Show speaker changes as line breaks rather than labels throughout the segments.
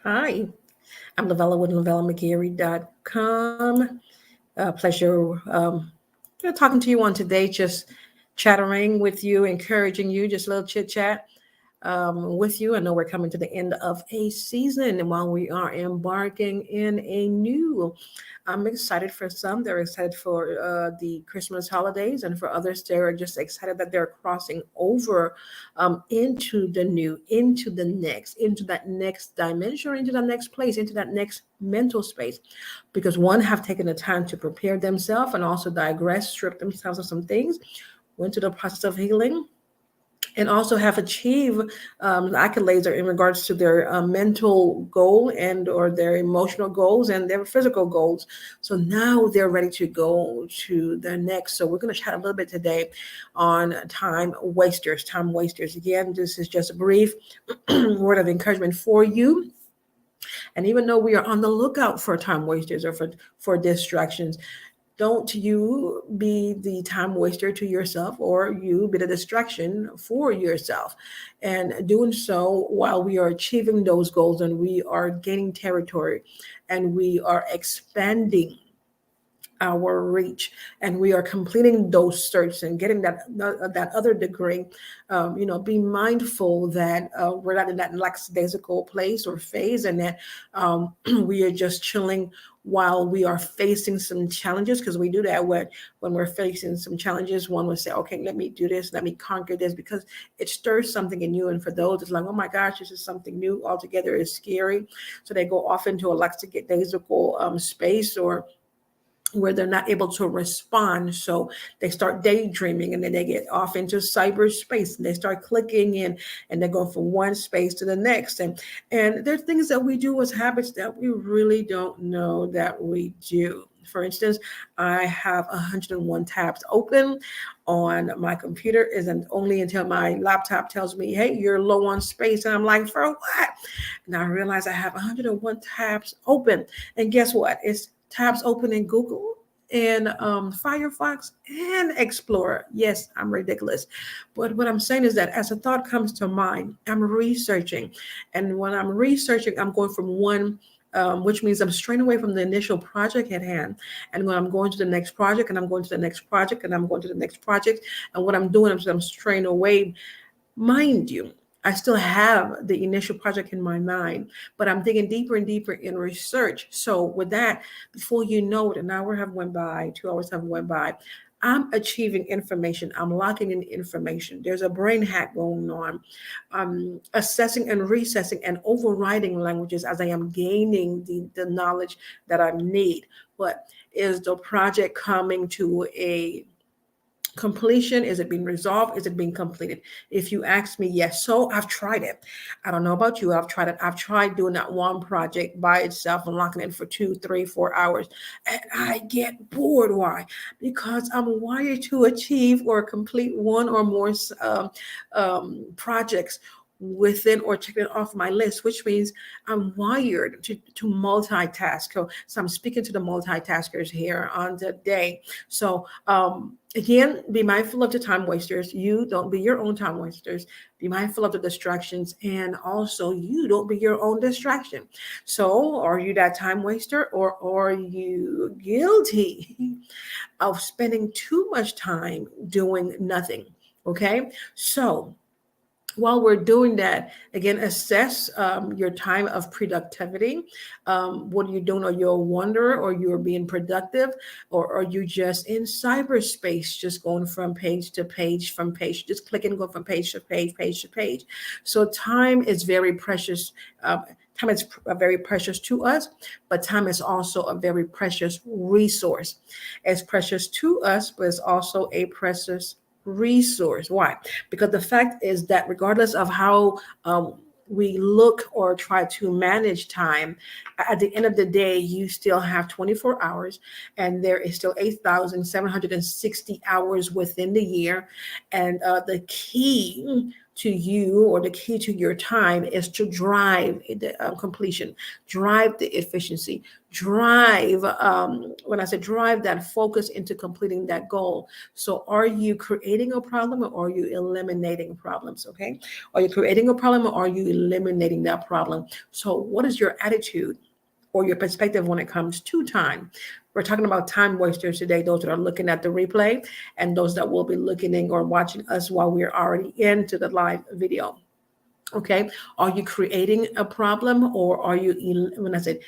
Hi, I'm Lavella with LavellaMcGarry.com. Pleasure talking to you on today, just chattering with you, encouraging you, just a little chit chat with you. I know we're coming to the end of a season, and while we are embarking in a new, I'm excited for some. They're excited for the Christmas holidays, and for others, they're just excited that they're crossing over into the new, into the next, into that next dimension, or into that next place, into that next mental space, because one have taken the time to prepare themselves and also digress, strip themselves of some things, went through the process of healing, and also have achieved accolades in regards to their mental goal and or their emotional goals and their physical goals. So now they're ready to go to the next. So we're going to chat a little bit today on time wasters. Time wasters. Again, this is just a brief word of encouragement for you. And even though we are on the lookout for time wasters or for distractions, don't you be the time waster to yourself, or you be the distraction for yourself. And doing so while we are achieving those goals and we are gaining territory and we are expanding our reach and we are completing those certs and getting that other degree. Be mindful that we're not in that lackadaisical place or phase, and that we are just chilling while we are facing some challenges, because we do that when we're facing some challenges. One would say, okay, let me do this, let me conquer this, because it stirs something in you. And for those, it's like, oh my gosh, this is something new altogether, is scary. So they go off into a lackadaisical space, or where they're not able to respond. So they start daydreaming, and then they get off into cyberspace and they start clicking in, and they're going from one space to the next. And there's things that we do as habits that we really don't know that we do. For instance, I have 101 tabs open on my computer, isn't only until my laptop tells me, hey, you're low on space. And I'm like, for what? And I realize I have 101 tabs open. And guess what? It's tabs open in Google and Firefox and Explorer. Yes, I'm ridiculous. But what I'm saying is that as a thought comes to mind, I'm researching. And when I'm researching, I'm going from one, which means I'm straying away from the initial project at hand. And when I'm going to the next project, and I'm going to the next project, and I'm going to the next project, and what I'm doing is I'm straying away. Mind you, I still have the initial project in my mind, but I'm digging deeper and deeper in research. So with that, before you know it, an hour have went by, 2 hours have went by. I'm achieving information. I'm locking in information. There's a brain hack going on. Assessing and recessing and overriding languages as I am gaining the knowledge that I need. But is the project coming to a completion? Is it being resolved? Is it being completed? If you ask me, yes. So I've tried it. I don't know about you. I've tried it. I've tried doing that one project by itself and locking in for 2, 3, 4 hours, and I get bored. Why? Because I'm wired to achieve or complete one or more projects within or checking it off my list, which means I'm wired to multitask. So I'm speaking to the multitaskers here on today. So again, be mindful of the time wasters. You don't be your own time wasters. Be mindful of the distractions, and also you don't be your own distraction. So are you that time waster, or are you guilty of spending too much time doing nothing? Okay. So while we're doing that, again, assess your time of productivity. What are you doing? Are you a wanderer, or you're being productive, or are you just in cyberspace, just going from page to page, from page, just clicking, going from page to page, page to page? So time is very precious. Time is very precious to us, but time is also a very precious resource. It's precious to us, but it's also a precious resource. Why? Because the fact is that regardless of how we look or try to manage time, at the end of the day, you still have 24 hours, and there is still 8,760 hours within the year. And the key to you, or the key to your time, is to drive the completion, drive the efficiency, drive, when I say drive, that focus into completing that goal. So are you creating a problem, or are you eliminating problems? Okay. Are you creating a problem, or are you eliminating that problem? So what is your attitude or your perspective when it comes to time? We're talking about time wasters today, those that are looking at the replay and those that will be looking or watching us while we're already into the live video. Okay. Are you creating a problem, or are you, when I said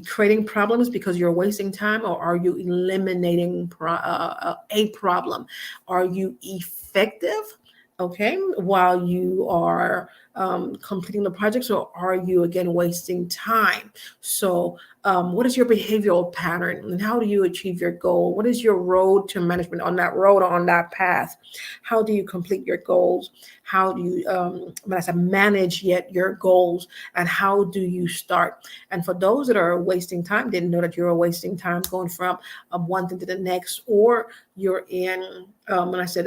creating problems because you're wasting time, or are you eliminating a problem? Are you effective? Okay. While you are completing the projects, or are you again wasting time? So, what is your behavioral pattern, and how do you achieve your goal? What is your road to management on that road, on that path? How do you complete your goals? How do you, when I say manage yet your goals, and how do you start? And for those that are wasting time, didn't know that you were wasting time going from one thing to the next, or you're in, when I said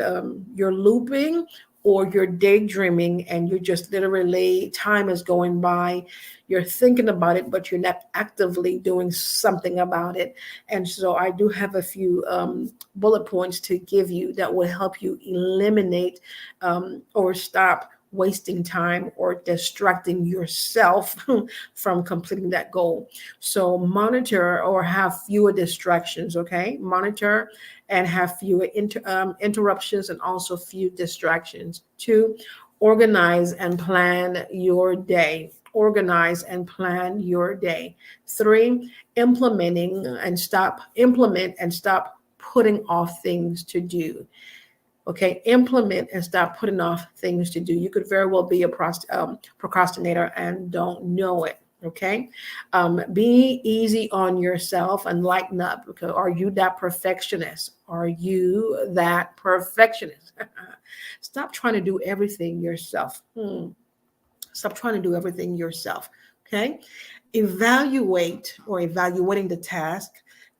you're looping, or you're daydreaming, and you're just literally, time is going by, you're thinking about it, but you're not actively doing something about it. And so I do have a few bullet points to give you that will help you eliminate or stop wasting time or distracting yourself from completing that goal. So monitor or have fewer distractions, okay? Monitor and have fewer interruptions, and also few distractions. Two, organize and plan your day. Organize and plan your day. Three, implement and stop putting off things to do. Okay, implement and stop putting off things to do. You could very well be a procrastinator and don't know it. Okay, be easy on yourself and lighten up. Because are you that perfectionist? Are you that perfectionist? Stop trying to do everything yourself. Stop trying to do everything yourself. Okay, evaluating the task.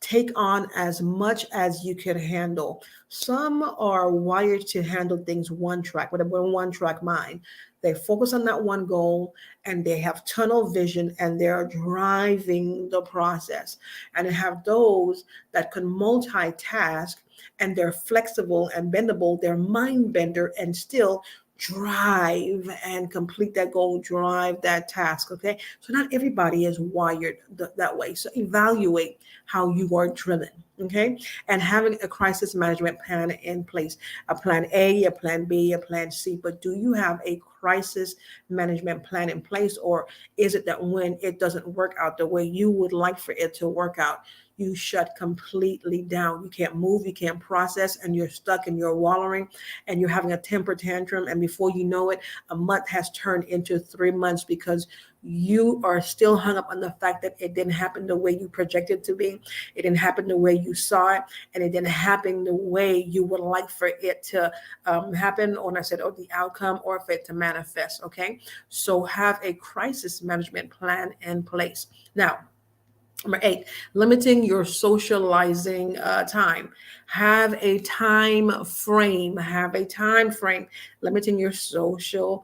Take on as much as you can handle. Some are wired to handle things one track, with a one track mind. They focus on that one goal, and they have tunnel vision, and they're driving the process. And they have those that can multitask, and they're flexible and bendable. They're mind bender and still drive and complete that goal, drive that task. Okay. So not everybody is wired that way. So evaluate how you are driven. Okay. And having a crisis management plan in place, a plan A, a plan B, a plan C. But do you have a crisis management plan in place? Or is it that when it doesn't work out the way you would like for it to work out, you shut completely down? You can't move, you can't process, and you're stuck and you're wallowing, and you're having a temper tantrum. And before you know it, a month has turned into 3 months because you are still hung up on the fact that it didn't happen the way you projected to be. It didn't happen the way you saw it, and it didn't happen the way you would like for it to happen. Or I said, or the outcome, or for it to manifest. Okay. So have a crisis management plan in place. Now, number 8, limiting your socializing time. Have a time frame. Have a time frame. Limiting your socializing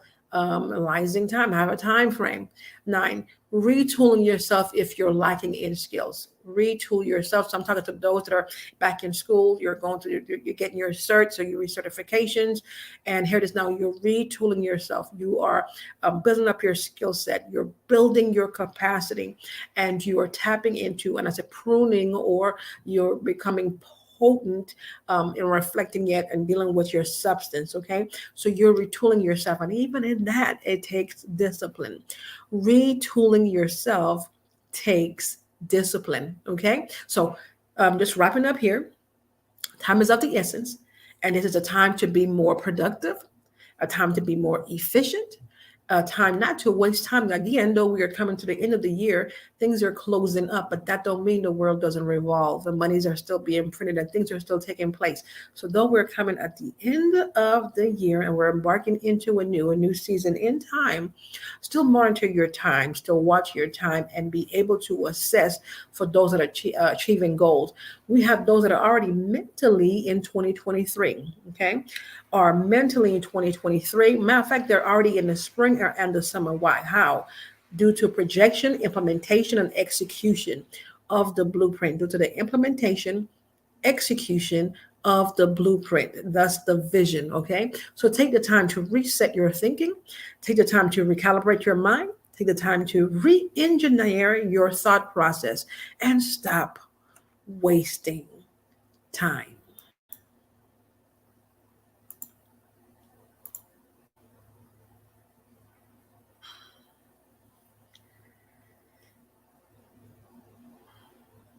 time. Have a time frame. 9, retooling yourself if you're lacking in skills. Retool yourself. So I'm talking to those that are back in school. You're going through, you're getting your certs or your recertifications, and here it is now. You're retooling yourself. You are building up your skill set. You're building your capacity, and you are tapping into, and I said pruning, or you're becoming potent in reflecting it and dealing with your substance. Okay, so you're retooling yourself, and even in that, it takes discipline. Retooling yourself takes discipline. Okay, so just wrapping up here. Time is of the essence, and this is a time to be more productive, a time to be more efficient, a time not to waste time. Again, though we are coming to the end of the year, things are closing up, but that don't mean the world doesn't revolve. The monies are still being printed and things are still taking place. So though we're coming at the end of the year and we're embarking into a new season in time, still monitor your time, still watch your time, and be able to assess for those that are achieving goals. We have those that are already mentally in 2023. Okay. are mentally in 2023. Matter of fact, they're already in the spring and the summer. Why? How? Due to projection, implementation, and execution of the blueprint. Due to the implementation, execution of the blueprint, thus the vision. Okay. So take the time to reset your thinking, take the time to recalibrate your mind, take the time to re engineer your thought process, and stop wasting time.